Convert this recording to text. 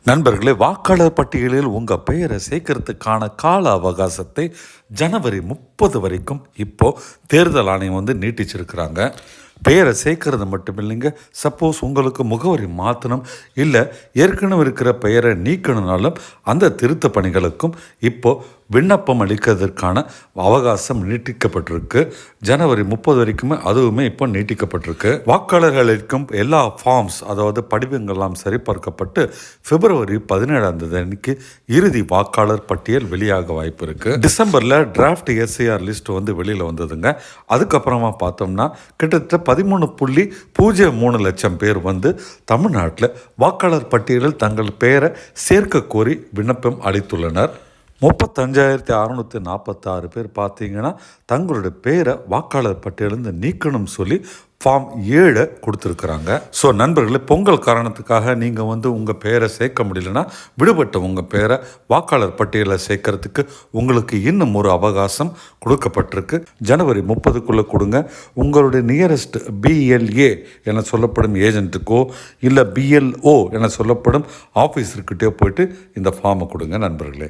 நண்பர்களே, வாக்காளர் பட்டியலில் உங்கள் பெயரை சேர்க்கறதுக்கான கால அவகாசத்தை ஜனவரி 30 வரைக்கும் இப்போ தேர்தல் ஆணையம் நீட்டிச்சிருக்கிறாங்க. பெயரை சேர்க்கறது மட்டும் இல்லைங்க, சப்போஸ் உங்களுக்கு முகவரி மாற்றணும் இல்லை ஏற்கனவே இருக்கிற பெயரை நீக்கணுனாலும் அந்த திருத்த பணிகளுக்கும் இப்போது விண்ணப்பம் அளிக்கிறதுக்கான அவகாசம் நீட்டிக்கப்பட்டிருக்கு. ஜனவரி 30 வரைக்குமே அதுவுமே இப்போ நீட்டிக்கப்பட்டிருக்கு. வாக்காளர்களுக்கும் எல்லா ஃபார்ம்ஸ், அதாவது படிவங்கள்லாம் சரிபார்க்கப்பட்டு பிப்ரவரி 17 அன்னைக்கு இறுதி வாக்காளர் பட்டியல் வெளியாக வாய்ப்பு இருக்கு. டிசம்பரில் டிராஃப்ட் எஸ்ஐஆர் லிஸ்ட் வெளியில் வந்ததுங்க. அதுக்கப்புறமா பார்த்தோம்னா கிட்டத்தட்ட 13.03 லட்சம் பேர் தமிழ்நாட்டில் வாக்காளர் பட்டியலில் தங்கள் பெயரை சேர்க்க கோரி விண்ணப்பம் அளித்துள்ளனர். 35,646 பேர் பார்த்தீங்கன்னா தங்களுடைய பேரை வாக்காளர் பட்டியலிருந்து நீக்கணும் சொல்லி ஃபார்ம் 7 கொடுத்துருக்குறாங்க. ஸோ நண்பர்களே, பொங்கல் காரணத்துக்காக நீங்கள் உங்கள் பேரை சேர்க்க முடியலன்னா விடுபட்ட உங்கள் பேரை வாக்காளர் பட்டியலில் சேர்க்கறதுக்கு உங்களுக்கு இன்னும் ஒரு அவகாசம் கொடுக்கப்பட்டிருக்கு. ஜனவரி 30க்குள்ளே கொடுங்க. உங்களுடைய நியரஸ்ட் BLA என சொல்லப்படும் ஏஜென்ட்டுக்கோ இல்லை BLO என சொல்லப்படும் ஆஃபீஸர்கிட்டயோ போயிட்டு இந்த ஃபார்மை கொடுங்க நண்பர்களே.